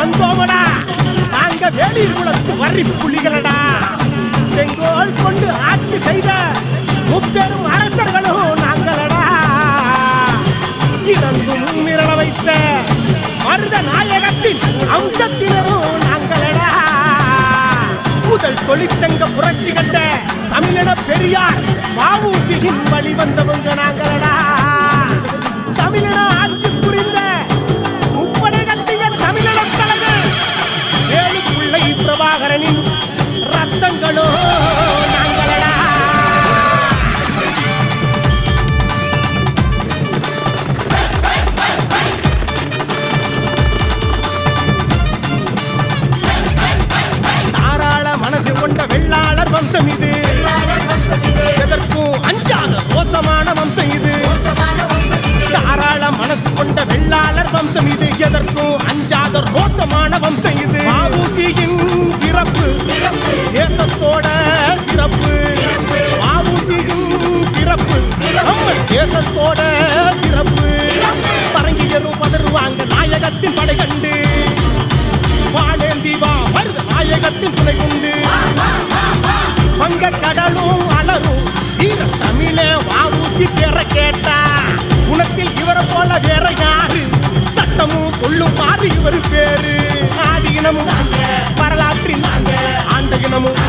வந்தோமடா, நாங்க வேளிர் குலத்து வரி புலிகளடா. செங்கோல் கொண்டு ஆட்சி செய்த முப்பெரும் அரசர்களும் நாங்களடா. இறந்தும் மிரள வைத்த மருத நாயகத்தின் அம்சத்தினரும் நாங்களடா. முதல் தொழிற்சங்க புரட்சி கண்ட தமிழின பெரியார் வ.உ.சி.யின் வழி வந்தவங்க நாங்களடா. தமிழின ஆட்சி புரிந்த முப்படை கட்டிய தமிழின தலைவர் வேலுப்பிள்ளை பிரபாகரனின் ரத்தங்களோ நாங்களடா. தாராள மனசு கொண்ட வெள்ளாளர் வம்சம் இது, எதற்கும் அஞ்சாத மோசமான வம்சம் இது. தாராள மனசு கொண்ட வெள்ளாளர் வம்சம் இது, எதற்கும் அஞ்சாத மோசமான வம்சம் இது. வ.உ.சி.யின் பிறப்பு தேசத்தோட சிறப்பு. வ.உ.சி.யின் பிறப்பு நம்ம தேசத்தோட சிறப்பு. பரங்கியரும் பதறுவாங்க நாயகத்தின் படை கண்டு, வாழேந்தி வா மருத நாயகத்தின் துணை கொண்டு. வங்க கடலும் அலரும் வீர தமிழ வ.உ.சி. பேர கேட்டா குணத்தில் இவரை போல வேற யாரு? சட்டமும் சொல்லும் மாறு இவர் பேரு. ஆதி இனமும் வரலாற்றில் ஆண்ட இனமும்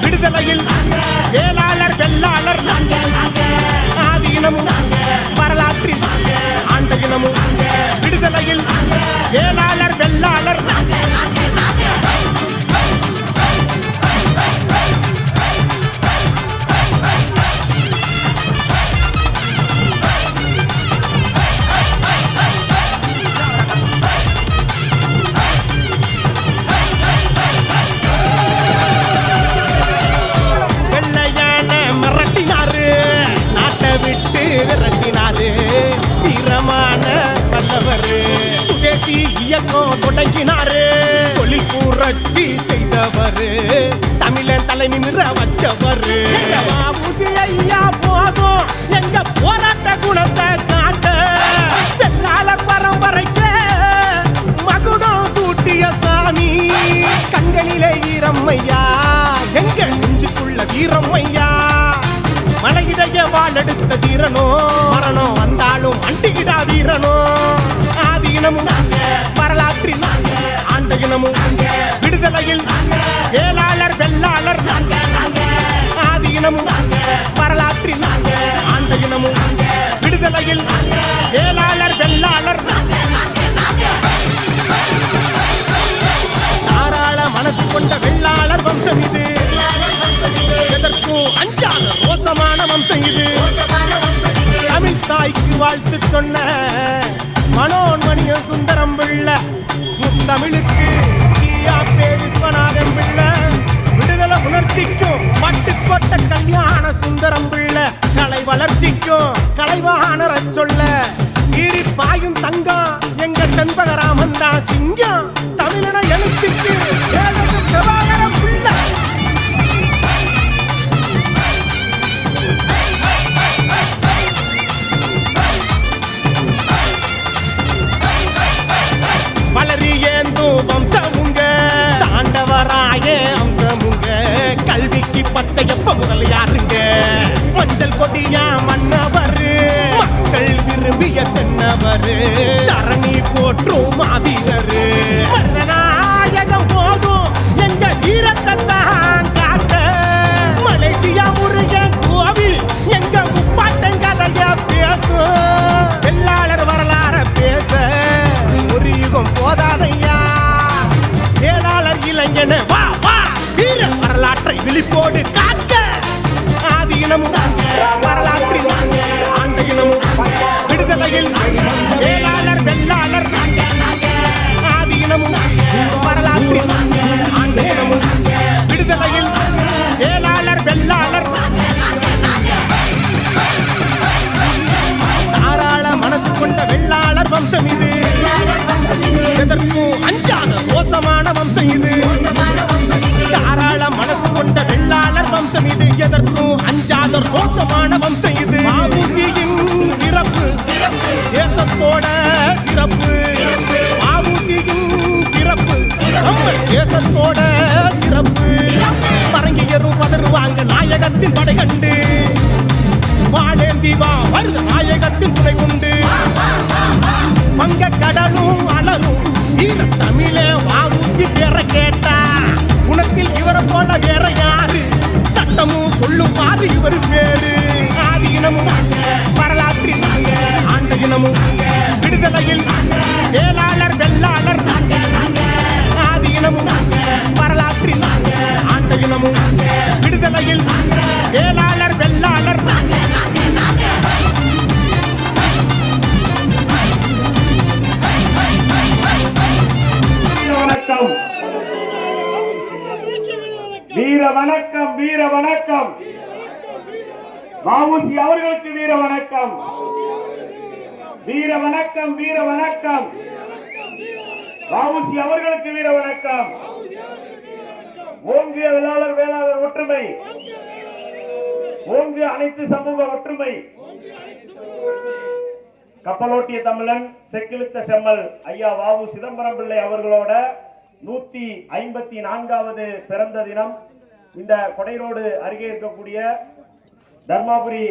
விடுதலையில் வேளாளர் வெள்ளாளர். ஆதி இனமும் வரலாற்றில் ஆண்ட இனமும் விடுதலையில் வேளாளர் வெள்ளாளர். விரட்டினாரு வீரமான வல்லவரு. சுதேசி இயக்கம் தொடங்கினாரு, தொழில் புரட்சி செய்தவரு, தமிழன் தலை நிமிர வச்சவரு. வ.உ.சி. ஐயா போதும் எங்க போராட்ட குணத்தை காட்ட, வெள்ளாளர் பரம்பரைக்கு மகுடம் சூட்டிய சாமி. கண்களிலே ஈரம்மையா, எங்க நெஞ்சுக்குள்ள வீரம்மையா. மலையிடைய வாழெடுத்த தீரனோ, மரணம் வந்தாலும் அண்டிகிடா வீரனோ. ஆதி இனமும் வரலாற்றில் ஆண்ட இனமும் விடுதலையில் வேளாளர் வெள்ளாளர். ஆதி இனமும் வரலாற்றில் ஆண்ட இனமும் விடுதலையில் வேளாளர் வெள்ளாளர். தாராள மனசு கொண்ட வெள்ளாளர் வம்சம் இது, எதற்கும் அஞ்சாத மோசமான வம்சம் இது. தமிழ் தாய்க்கு வாழ்த்து சொன்ன மனோன்மணிய சுந்தரம் பிள்ளை, முத்தமிழுக்கு விஸ்வநாதன் பிள்ளை, விடுதலை உணர்ச்சிக்கும் பட்டுக்கோட்ட கல்யாண சுந்தரம் பிள்ளை, கலை வளர்ச்சிக்கும் கலைவாணர சொல்ல சீரி பாயும் தங்கம் எங்க செண்பகராமன் தான் சிங்கம். தமிழன எழுச்சிக்கு பிரபாகரம் பிள்ளை. வம்சமுங்க தாண்டவராய அம்சமுங்க, கல்விக்கு பச்சையப்ப முதல் யாருங்க? மஞ்சள் கொடியா மன்னவரு, மக்கள் விரும்பிய தென்னவரு, தரணி போற்றும் மாவீரரு. மருதநாயகம் போதும் எங்க வீரத்தை தான் காட்ட, மலேசியா முருகன் கோவில் எங்க முப்பாட்டன் கதைய பேசும். வெள்ளாளர் வரலாற பேச ஒரு யுகம் போதாதையா. வேளாளர் இளைஞன வா வா, வீர வரலாற்றை விழிப்போடு காக்க. ஆதி இனமும் வரலாற்றில் ஆண்ட இனமும் விடுதலையில் வேளாளர் வெள்ளாளர். ஆதி இனமும் வரலாற்றில் ஆண்ட இனமும் விடுதலையில் வேளாளர் வெள்ளாளர். தாராள மனசு கொண்ட வெள்ளாளர் வம்சம் இது, எதற்கும் அஞ்சாத மோசமான வம்சம் இது. தாராள மனசு கொண்ட வெள்ளாளர் வம்சம் இது, எதற்கும் அஞ்சாத மோசமான வம்சம் இது. வ.உ.சி.யின் பிறப்பு தேசத்தோட சிறப்பு. வ.உ.சி.யின் பிறப்பு நம்ம தேசத்தோட சிறப்பு பரங்கியரும் பதறுவாங்க நாயகத்தின் படை கண்டு வாழேந்தி வா வருது நாயகத்தின் துணை கொண்டு வங்க கடலும் அலரும் வீர தமிழே வாவூசி பேர கேட்டா குணத்தில் இவரை போல வேற யாரு சட்டமும் சொல்லும் பாரு இவரு பேரு ஆதி இனமும் வரலாற்றில் ஆண்ட இனமும் விடுதலையில் வேளாளர் வெள்ளாளர் ஆதி இனமும் வரலாற்றில் ஆண்ட இனமும் விடுதலையில் வேளாளர் வெள்ளாளர் வீர வணக்கம் வீர வணக்கம் வஉசி அவர்களுக்கு வீர வணக்கம் வீர வணக்கம் வீர வணக்கம் வஉசி அவர்களுக்கு வீர வணக்கம் ஓங்கிய வேளாளர் வேளாளர் ஒற்றுமை ஓங்கிய அனைத்து சமூக ஒற்றுமை கப்பலோட்டிய தமிழன் செக்கிழுத்த செம்மல் ஐயா வஉ சிதம்பரம் பிள்ளை அவர்களோட 154வது பிறந்த தினம் இந்த கொடைரோடு அருகே இருக்கக்கூடிய தர்மாபுரி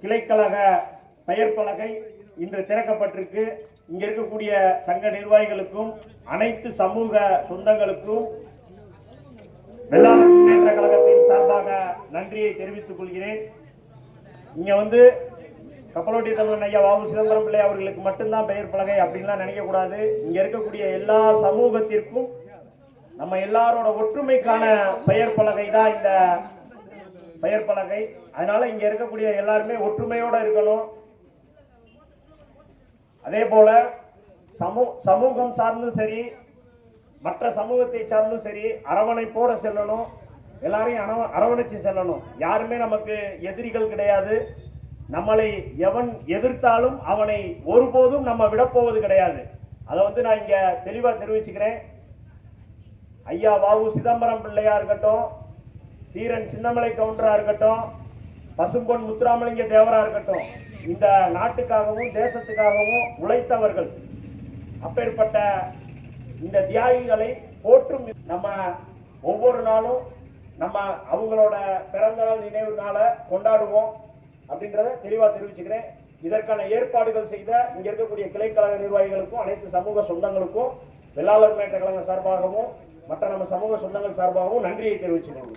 கிளைக்கழக பெயர் பலகை இன்று திறக்கப்பட்டிருக்கு. இங்க இருக்கக்கூடிய சங்க நிர்வாகிகளுக்கும் அனைத்து சமூக சொந்தங்களுக்கும் வெள்ளாளர் முன்னேற்ற கழகத்தின் சார்பாக நன்றியை தெரிவித்துக் கொள்கிறேன். இங்க வந்து கப்பலோட்டிய தமிழன் ஐயா வஉ சிதம்பரம் பிள்ளை அவர்களுக்கு மட்டும்தான் பெயர் பலகை அப்படின்லாம் நினைக்க கூடாது. இங்க இருக்கக்கூடிய எல்லா சமூகத்திற்கும் நம்ம எல்லாரோட ஒற்றுமைக்கான பெயர் பலகை தான் இந்த பெயர் பலகை. அதனால இங்க இருக்கக்கூடிய எல்லாருமே ஒற்றுமையோட இருக்கணும். அதே போல சமூகம் சார்ந்தும் சரி மற்ற சமூகத்தை சார்ந்தும் சரி அரவணைப்போட செல்லணும். எல்லாரையும் அரவணைச்சு செல்லணும். யாருமே நமக்கு எதிரிகள் கிடையாது. நம்மளை எவன் எதிர்த்தாலும் அவனை ஒருபோதும் நம்ம விடப்போவது கிடையாது. அதை வந்து நான் இங்க தெளிவா தெரிவிச்சுக்கிறேன். ஐயா வஉ சிதம்பரம் பிள்ளையா இருக்கட்டும், தீரன் சின்னமலை கவுண்டரா இருக்கட்டும், பசும்பொன் முத்துராமலிங்க தேவரா இருக்கட்டும், இந்த நாட்டுக்காகவும் தேசத்துக்காகவும் உழைத்தவர்கள். அப்பேற்பட்ட இந்த தியாகிகளை போற்றும் நம்ம ஒவ்வொரு நாளும் நம்ம அவங்களோட பிறந்த நாள் நினைவு நாளை கொண்டாடுவோம் அப்படின்றத தெளிவா தெரிவிச்சுக்கிறேன். இதற்கான ஏற்பாடுகள் செய்த இங்க இருக்கக்கூடிய கிளைக்கழக நிர்வாகிகளுக்கும் அனைத்து சமூக சொந்தங்களுக்கும் வெள்ளாளர் முன்னேற்ற கழகம் சார்பாகவும் மற்ற நம்ம சமூக சொந்தங்கள் சார்பாகவும் நன்றியை தெரிவிச்சுக்கிறோம்.